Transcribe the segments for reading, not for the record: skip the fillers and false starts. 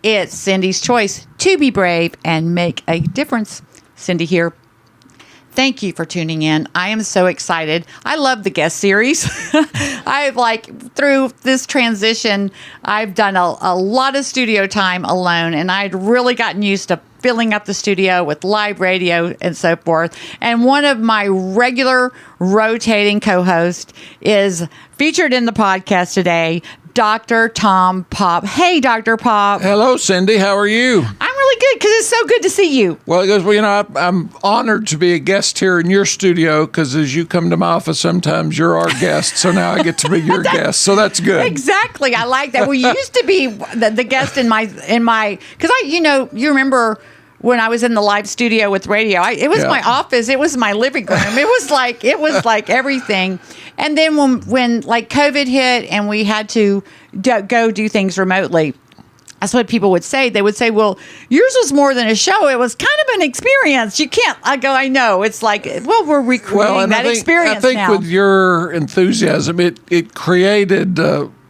It's Cindy's choice to be brave and make a difference. Cindy here. Thank you for tuning in. I am so excited. I love the guest series. I've through this transition, I've done a lot of studio time alone, and I'd really gotten used to filling up the studio with live radio and so forth. And one of my regular rotating co-hosts is featured in the podcast today, Dr. Tom Popp. Hey, Dr. Popp. Hello, Cindy. How are you? I'm really good because it's so good to see you. Well, I'm honored to be a guest here in your studio because as you come to my office, sometimes you're our guest. So now I get to be your guest. So that's good. Exactly. I like that. We used to be the guest in my because you remember when I was in the live studio with radio, it was my office. It was my living room. It was like everything. And then when COVID hit and we had to go do things remotely, that's what people would say. They would say, well, yours was more than a show. It was kind of an experience. You can't. I know. It's like, well, we're recreating that experience now. I think with your enthusiasm, it created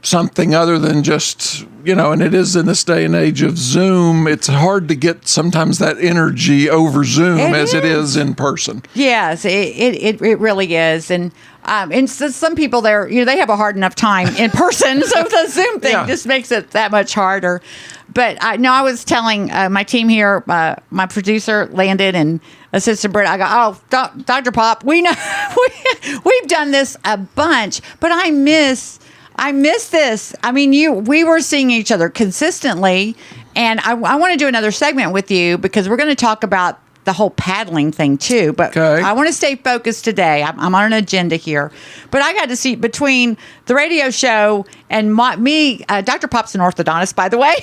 something other than just, and it is in this day and age of Zoom, it's hard to get sometimes that energy over Zoom it is in person. Yes, it really is. And so some people there, they have a hard enough time in person. So the Zoom thing just makes it that much harder. But I was telling my team here, my producer, Landon, and Assistant Britt, I go, Dr. Popp, we know, we've done this a bunch, but I miss this. I mean, we were seeing each other consistently, and I want to do another segment with you because we're going to talk about the whole paddling thing too. But I want to stay focused today. I'm on an agenda here. But I got to see between the radio show and me, Dr. Popp's an orthodontist, by the way,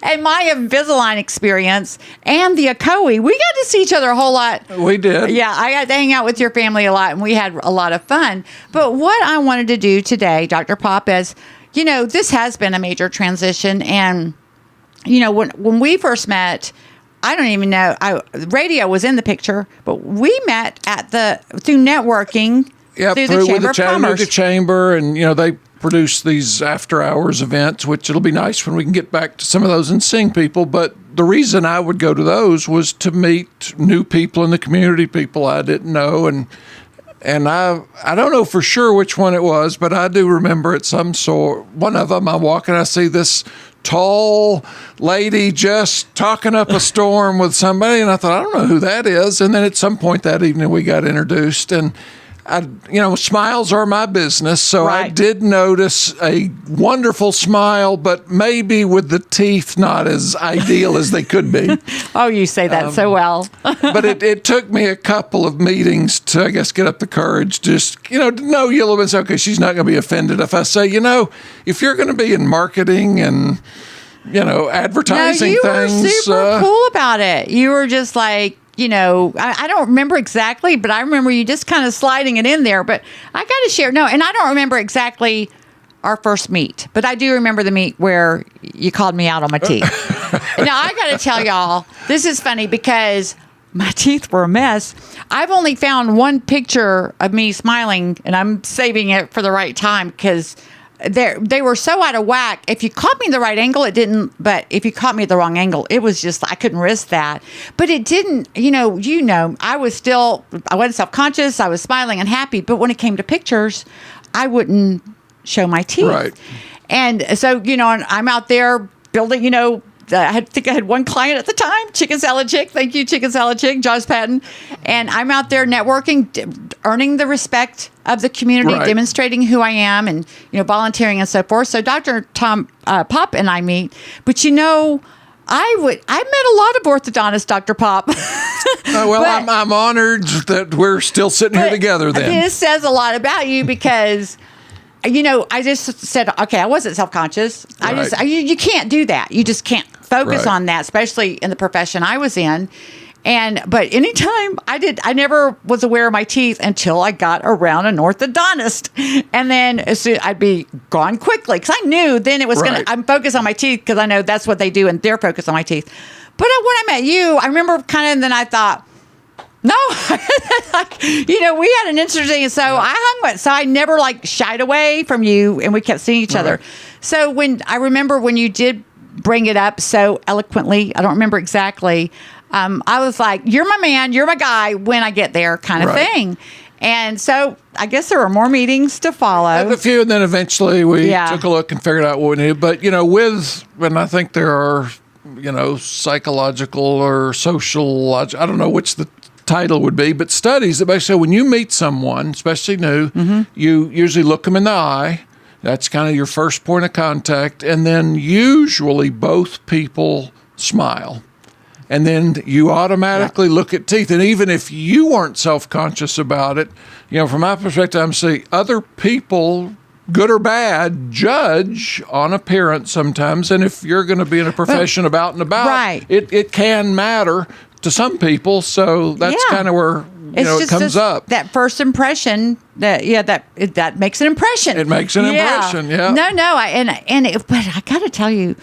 and my Invisalign experience and the ACOE, we got to see each other a whole lot. We did. Yeah, I got to hang out with your family a lot, and we had a lot of fun. But what I wanted to do today, Dr. Popp, is, this has been a major transition. And, when we first met, I don't even know. Radio was in the picture, but we met through networking through the Chamber of Commerce. The Chamber, and they produce these after-hours events, which it'll be nice when we can get back to some of those and sing people. But the reason I would go to those was to meet new people in the community, people I didn't know, and I don't know for sure which one it was, but I do remember at some sort one of them. I walk and I see this tall lady just talking up a storm with somebody, and I thought, I don't know who that is. And then at some point that evening we got introduced, and smiles are my business. So right. I did notice a wonderful smile, but maybe with the teeth not as ideal as they could be. Oh, you say that so well. But it took me a couple of meetings to, I guess, get up the courage. Just, to know you'll have been okay, she's not going to be offended if I say, if you're going to be in marketing and, advertising you things. You were super cool about it. You were just like, I don't remember exactly, but I remember you just kind of sliding it in there. But I got to share. No, and I don't remember exactly our first meet, but I do remember the meet where you called me out on my teeth. Now, I got to tell y'all, this is funny because my teeth were a mess. I've only found one picture of me smiling, and I'm saving it for the right time because they were so out of whack. If you caught me the right angle, it didn't. But if you caught me at the wrong angle, it was just, I couldn't risk that. But it didn't, I wasn't self-conscious. I was smiling and happy. But when it came to pictures, I wouldn't show my teeth. Right. And so, I'm out there building, I think I had one client at the time, Chicken Salad Chick. Thank you, Chicken Salad Chick, Josh Patton. And I'm out there networking, earning the respect of the community, right. Demonstrating who I am and, volunteering and so forth. So Dr. Tom Popp and I meet. But, I met a lot of orthodontists, Dr. Popp. I'm honored that we're still sitting here together then. This says a lot about you because... I just said, okay, I wasn't self-conscious. Right. You can't do that. You just can't focus right. on that, especially in the profession I was in. But anytime I never was aware of my teeth until I got around an orthodontist. And then I'd be gone quickly because I knew then it was right. I'm focused on my teeth because I know that's what they do and they're focused on my teeth. But when I met you, I remember then I thought, no, we had an interesting, so yeah. I hung with, so I never shied away from you and we kept seeing each other. So I remember when you did bring it up so eloquently. I don't remember exactly. I was like, "You're my man, you're my guy when I get there," kind of thing. And so I guess there were more meetings to follow. A few, and then eventually we took a look and figured out what we needed. But, and I think there are, psychological or social, I don't know which the title would be, but studies that basically say when you meet someone, especially new, you usually look them in the eye. That's kind of your first point of contact. And then usually both people smile. And then you automatically look at teeth. And even if you weren't self-conscious about it, from my perspective, I'm saying other people, good or bad, judge on appearance sometimes. And if you're going to be in a profession about and about, it can matter to some people. So that's kind of where it comes up. That first impression, that makes an impression. It makes an impression, yeah. No, but I got to tell you,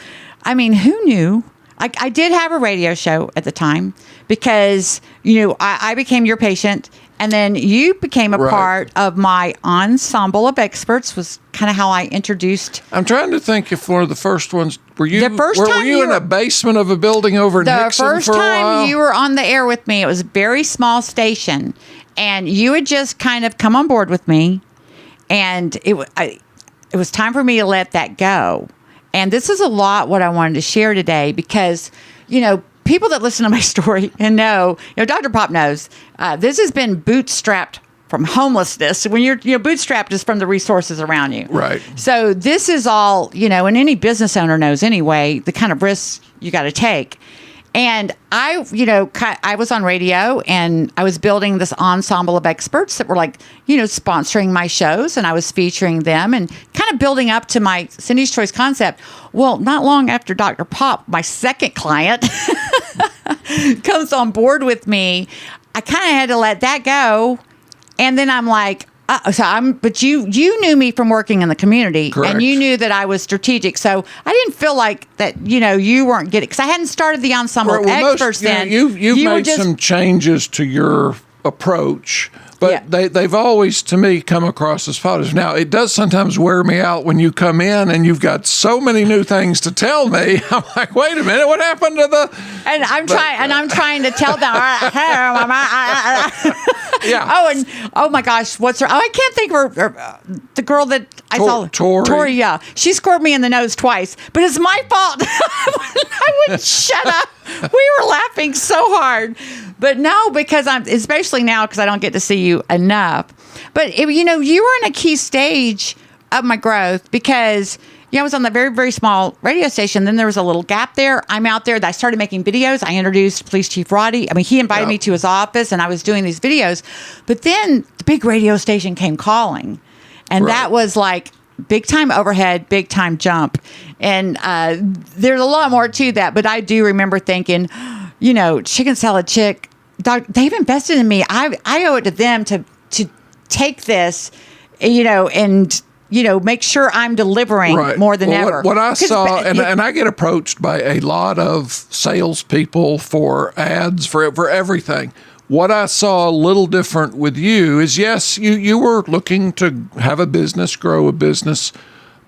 I mean, who knew? I did have a radio show at the time because, I became your patient, and then you became a part of my ensemble of experts, was kind of how I introduced. I'm trying to think if one of the first ones, were you in a basement of a building over in Hickson for a while? The first time you were on the air with me, it was a very small station, and you had just kind of come on board with me, and it was time for me to let that go. And this is a lot what I wanted to share today because, people that listen to my story and know, Dr. Popp knows, this has been bootstrapped from homelessness. When you're bootstrapped is from the resources around you. Right. So this is all, and any business owner knows anyway, the kind of risks you got to take. And I was on radio and I was building this ensemble of experts that were sponsoring my shows, and I was featuring them and kind of building up to my Cindy's Choice concept. Well, not long after Dr. Popp, my second client, comes on board with me, I kind of had to let that go. And then I'm like, but you knew me from working in the community. Correct. And you knew that I was strategic. So I didn't feel like that, you weren't getting, because I hadn't started the ensemble of experts then. You've made some changes to your approach, but they've always, to me, come across as positive. Now, it does sometimes wear me out when you come in and you've got so many new things to tell me. I'm like, wait a minute, what happened to the? And I'm trying to tell them. Yeah. Oh my gosh, what's her? Oh, I can't think of her. The girl that I saw. Tori. Yeah, she scored me in the nose twice, but it's my fault. I wouldn't shut up. We were laughing so hard, but no, because especially now because I don't get to see you enough. But you were in a key stage of my growth because. I was on the very, very small radio station. Then there was a little gap there. I'm out there. I started making videos. I introduced Police Chief Roddy. I mean, he invited me to his office, and I was doing these videos. But then the big radio station came calling, and that was like big time overhead, big time jump. And there's a lot more to that. But I do remember thinking, Chicken Salad Chick, they've invested in me. I owe it to them to take this, and make sure I'm delivering more than ever. What I saw, and I get approached by a lot of salespeople for ads, for everything. What I saw a little different with you is, yes, you were looking to have a business, grow a business,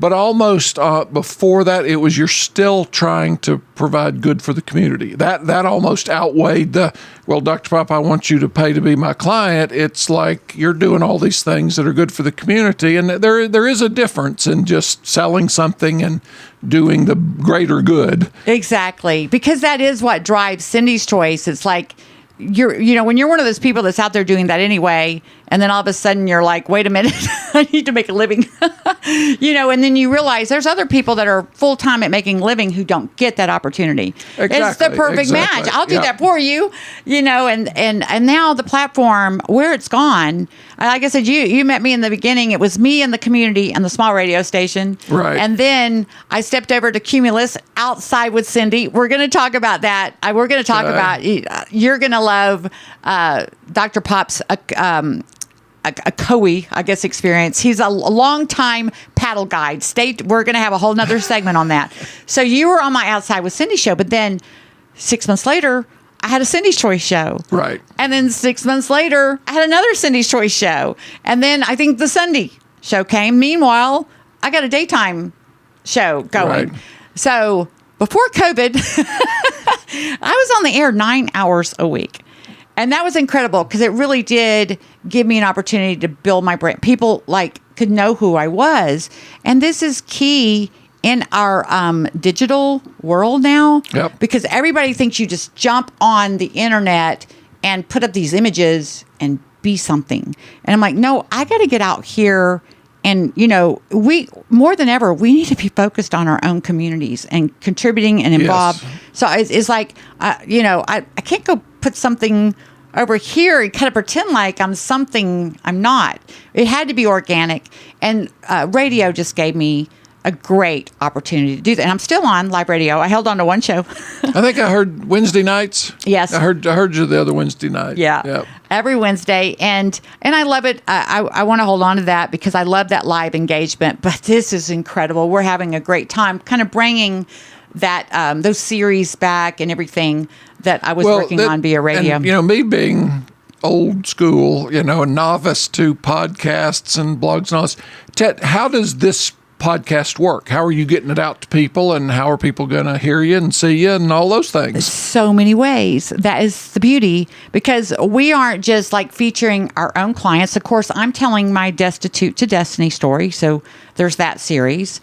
but almost before that, it was you're still trying to provide good for the community. That almost outweighed Dr. Popp, I want you to pay to be my client. It's like you're doing all these things that are good for the community, and there is a difference in just selling something and doing the greater good. Exactly, because that is what drives Cindy's Choice. It's like when you're one of those people that's out there doing that anyway, and then all of a sudden you're like, wait a minute, I need to make a living, and then you realize there's other people that are full time at making a living who don't get that opportunity. Exactly, it's the perfect match. I'll do that for you, and now the platform where it's gone, like I said, you met me in the beginning. It was me and the community and the small radio station. Right. And then I stepped over to Cumulus outside with Cindy. We're going to talk about that. We're going to talk about, you're going to love Dr. Popp's a COE, I guess, experience. He's a long-time paddle guide. We're going to have a whole nother segment on that. So you were on my Outside with Cindy show, but then 6 months later, I had a Cindy's Choice show. Right. And then 6 months later, I had another Cindy's Choice show. And then I think the Sunday show came. Meanwhile, I got a daytime show going. Right. So before COVID, I was on the air 9 hours a week. And that was incredible because it really did give me an opportunity to build my brand. People could know who I was. And this is key in our digital world now. Yep. Because everybody thinks you just jump on the internet and put up these images and be something. And I'm like, no, I got to get out here. And, we more than ever, we need to be focused on our own communities and contributing and involved. Yes. So it's like, I can't go put something over here and kind of pretend like I'm something I'm not. It had to be organic. And radio just gave me a great opportunity to do that. And I'm still on live radio. I held on to one show. I think I heard Wednesday nights. Yes. I heard you the other Wednesday night. Yeah. Yep. Every Wednesday. And I love it. I want to hold on to that because I love that live engagement. But this is incredible. We're having a great time kind of bringing that those series back and everything that I was working on via radio. And, me being old school, a novice to podcasts and blogs and all this. Ted, how does this podcast work? How are you getting it out to people, and how are people going to hear you and see you and all those things? So many ways. That is the beauty, because we aren't just featuring our own clients. Of course, I'm telling my Destitute to Destiny story, so there's that series.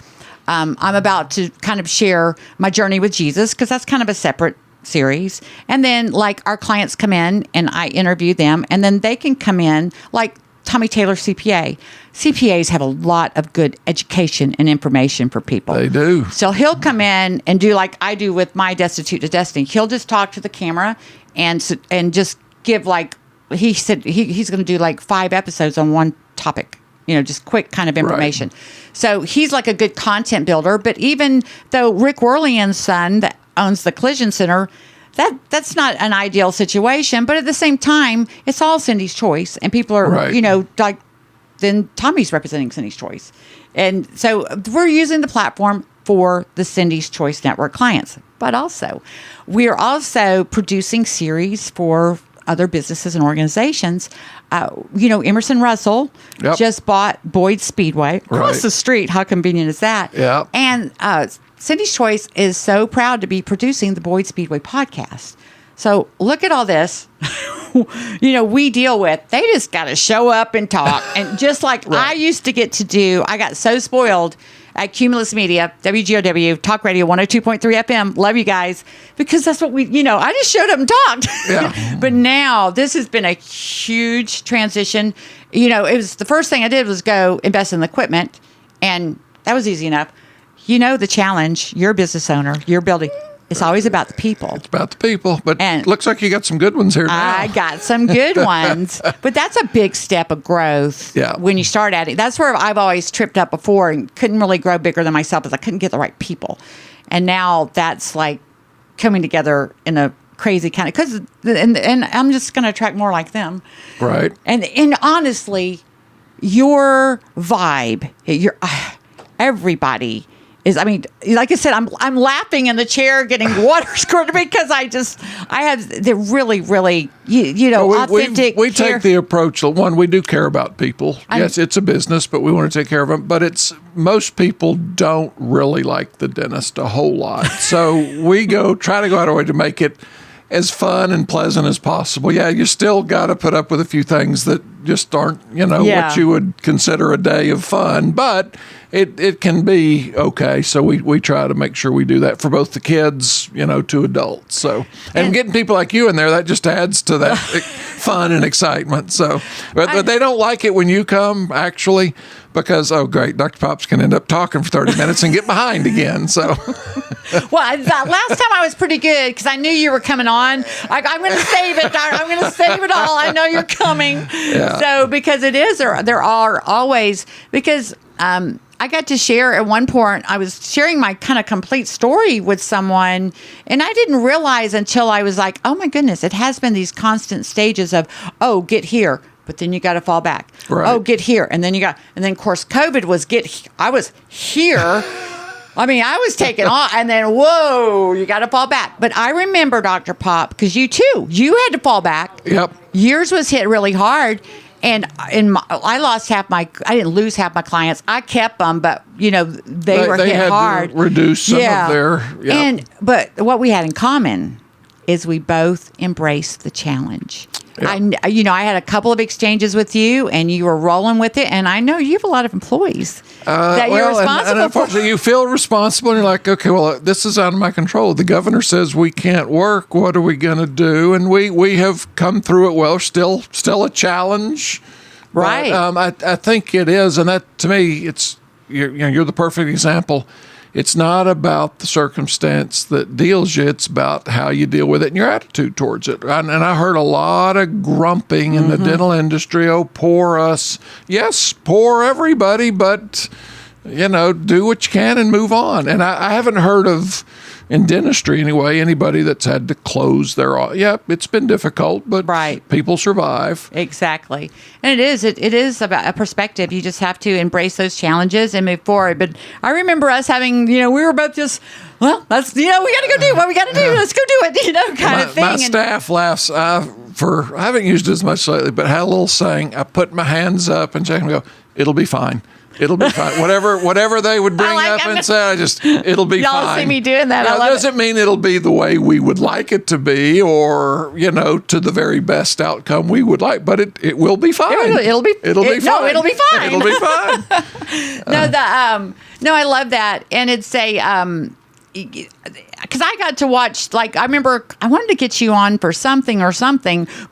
I'm about to kind of share my journey with Jesus, because that's kind of a separate series. And then our clients come in and I interview them, and then they can come in Tommy Taylor CPA. CPAs have a lot of good education and information for people. They do. So he'll come in and do like I do with my Destitute to Destiny. He'll just talk to the camera and just give he said he's going to do 5 episodes on one topic. Just quick kind of information. Right. So he's a good content builder. But even though Rick Worlian's son that owns the Collision Center, that's not an ideal situation, but at the same time, it's all Cindy's choice, and people are, right. Then Tommy's representing Cindy's Choice, and so we're using the platform for the Cindy's Choice Network clients, but also we're also producing series for other businesses and organizations. Emerson Russell just bought Boyd Speedway across the street. How convenient is that? Yeah, and Cindy's Choice is so proud to be producing the Boyd Speedway podcast. So look at all this, we deal with. They just got to show up and talk. And just like right. I used to get to do, I got so spoiled at Cumulus Media, WGOW, Talk Radio 102.3 FM. Love you guys. Because that's what I just showed up and talked. Yeah. But now this has been a huge transition. It was the first thing I did was go invest in the equipment. And that was easy enough. The challenge, you're a business owner, you're building. It's always about the people. It's about the people, but it looks like you got some good ones here now. I got some good ones, but that's a big step of growth when you start at it. That's where I've always tripped up before and couldn't really grow bigger than myself, as I couldn't get the right people. And now that's coming together in a crazy kind of, and I'm just going to attract more like them. Right. And honestly, your vibe, everybody is, like I said, I'm laughing in the chair, getting water squirted because I have the really, really, authentic. We take the approach. One, we do care about people. Yes, it's a business, but we want to take care of them. But most people don't really like the dentist a whole lot, so we try to go out of our way to make it as fun and pleasant as possible. Yeah, you still got to put up with a few things that just aren't, what you would consider a day of fun, but it can be okay. So we try to make sure we do that for both the kids, to adults. So, and getting people like you in there, that just adds to that fun and excitement. So, but they don't like it when you come, actually, because, oh, great, Dr. Pops can end up talking for 30 minutes and get behind again. So, well, last time I was pretty good because I knew you were coming on. I'm going to save it. I'm going to save it all. I know you're coming. Yeah. So, because there are always, because I got to share at one point, I was sharing my kind of complete story with someone, and I didn't realize until I was like, oh my goodness, it has been these constant stages of, oh, get here, but then you got to fall back. Right. Oh, get here. And then of course, COVID was I was here. I was taking off, and then, whoa, you got to fall back. But I remember, Dr. Popp, because you had to fall back. Yep. Yours was hit really hard. And I lost I didn't lose half my clients. I kept them, but they were hit had hard. To reduce some of their. Yep. But what we had in common is we both embraced the challenge. Yeah. I had a couple of exchanges with you, and you were rolling with it. And I know you have a lot of employees that you're responsible and for. You feel responsible, and you're like, okay, well, this is out of my control. The governor says we can't work. What are we going to do? And we have come through it well. Still a challenge, right? But, I think it is, and that to me, you're the perfect example. It's not about the circumstance that deals you. It's about how you deal with it and your attitude towards it. And I heard a lot of grumping in the dental industry. Oh, poor us. Yes, poor everybody, but, do what you can and move on. And I haven't heard of, in dentistry anyway, anybody that's had to close their office. Yeah, it's been difficult, but people survive. Exactly. And it is about a perspective. You just have to embrace those challenges and move forward. But I remember us having, we were both just, well, let's, we got to go do what we got to do. Let's go do it, kind of thing. My staff laughs. I haven't used it as much lately, but had a little saying. I put my hands up and check and go, it'll be fine. It'll be fine. Whatever they would bring up and say, it'll be y'all fine. Y'all see me doing that. It doesn't mean it'll be the way we would like it to be, or to the very best outcome we would like. But it will be fine. It'll be fine. It'll be fine. It'll be fine. No, I love that, and it's because I got to watch. Like I remember, I wanted to get you on for something,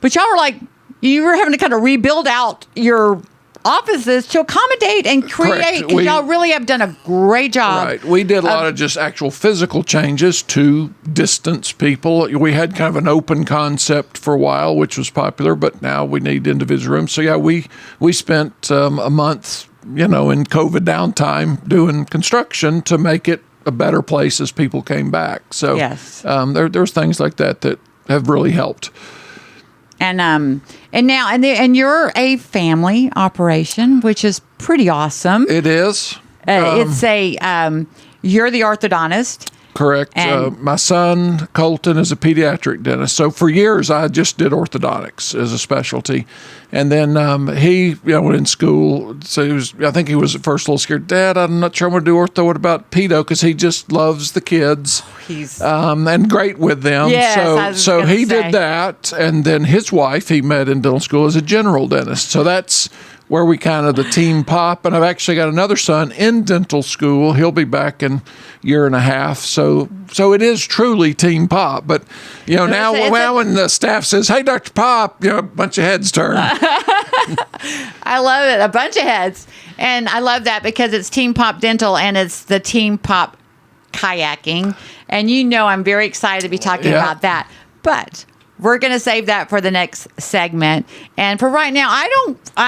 but y'all were like, you were having to kind of rebuild out your offices to accommodate and create. Y'all really have done a great job. Right. We did a lot of just actual physical changes to distance people. We had kind of an open concept for a while, which was popular, but now we need individual rooms. So yeah, we spent a month, in COVID downtime doing construction to make it a better place as people came back. So yes. There's things like that have really helped. And now you're a family operation, which is pretty awesome. It is. You're the orthodontist. Correct. My son, Colton, is a pediatric dentist. So for years, I just did orthodontics as a specialty. And then he went in school. So I think he was at first a little scared. Dad, I'm not sure I'm going to do ortho. What about pedo? Because he just loves the kids. He's and great with them. Yes, so he did that. And then his wife, he met in dental school as a general dentist. So that's where we kind of the team Popp. And I've actually got another son in dental school. He'll be back in a year and a half. So it is truly team Popp. But, now when the staff says, hey, Dr. Popp, a bunch of heads turn. I love it. A bunch of heads. And I love that because it's Team Popp Dental and it's the Team Popp Kayaking. And I'm very excited to be talking about that. But we're going to save that for the next segment. And for right now, I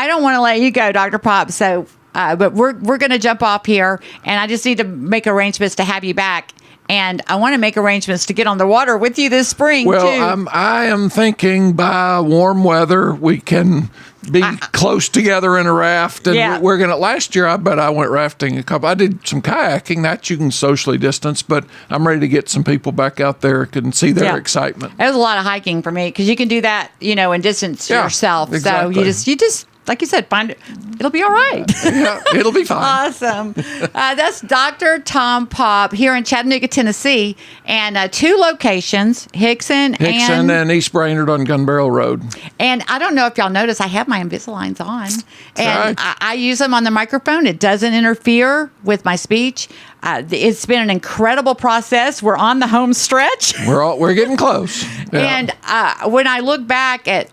don't want to let you go, Dr. Popp. So, but we're going to jump off here, and I just need to make arrangements to have you back. And I want to make arrangements to get on the water with you this spring, too. Well, I am thinking by warm weather we can be close together in a raft. And we're going to, last year, I bet I went rafting I did some kayaking, that you can socially distance, but I'm ready to get some people back out there and see their excitement. It was a lot of hiking for me because you can do that, in distance yourself. Exactly. So you just, like you said, find it. It'll be all right. Yeah, it'll be fine. Awesome. That's Dr. Tom Popp here in Chattanooga, Tennessee, and 2 locations, Hickson and East Brainerd on Gun Barrel Road. And I don't know if y'all notice, I have my Invisaligns on, and right. I use them on the microphone. It doesn't interfere with my speech. It's been an incredible process. We're on the home stretch. We're getting close. Yeah. And when I look back at,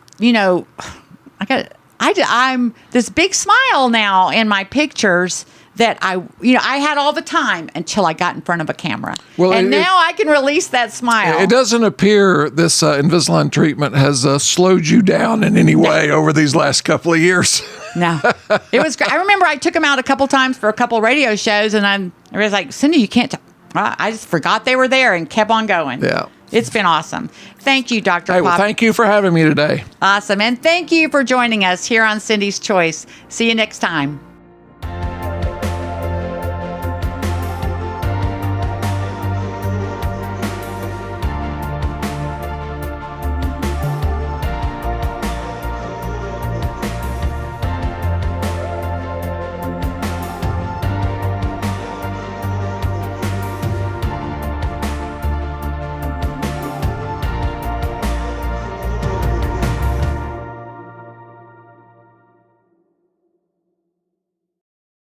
I'm this big smile now in my pictures that I had all the time until I got in front of a camera. Well, now I can release that smile. It doesn't appear this Invisalign treatment has slowed you down in any way over these last couple of years. No, it was great. I remember I took them out a couple times for a couple radio shows, and I was like, Cindy, you can't. I just forgot they were there and kept on going. Yeah. It's been awesome. Thank you, Dr. Popp. Well, thank you for having me today. Awesome. And thank you for joining us here on Cindy's Choice. See you next time.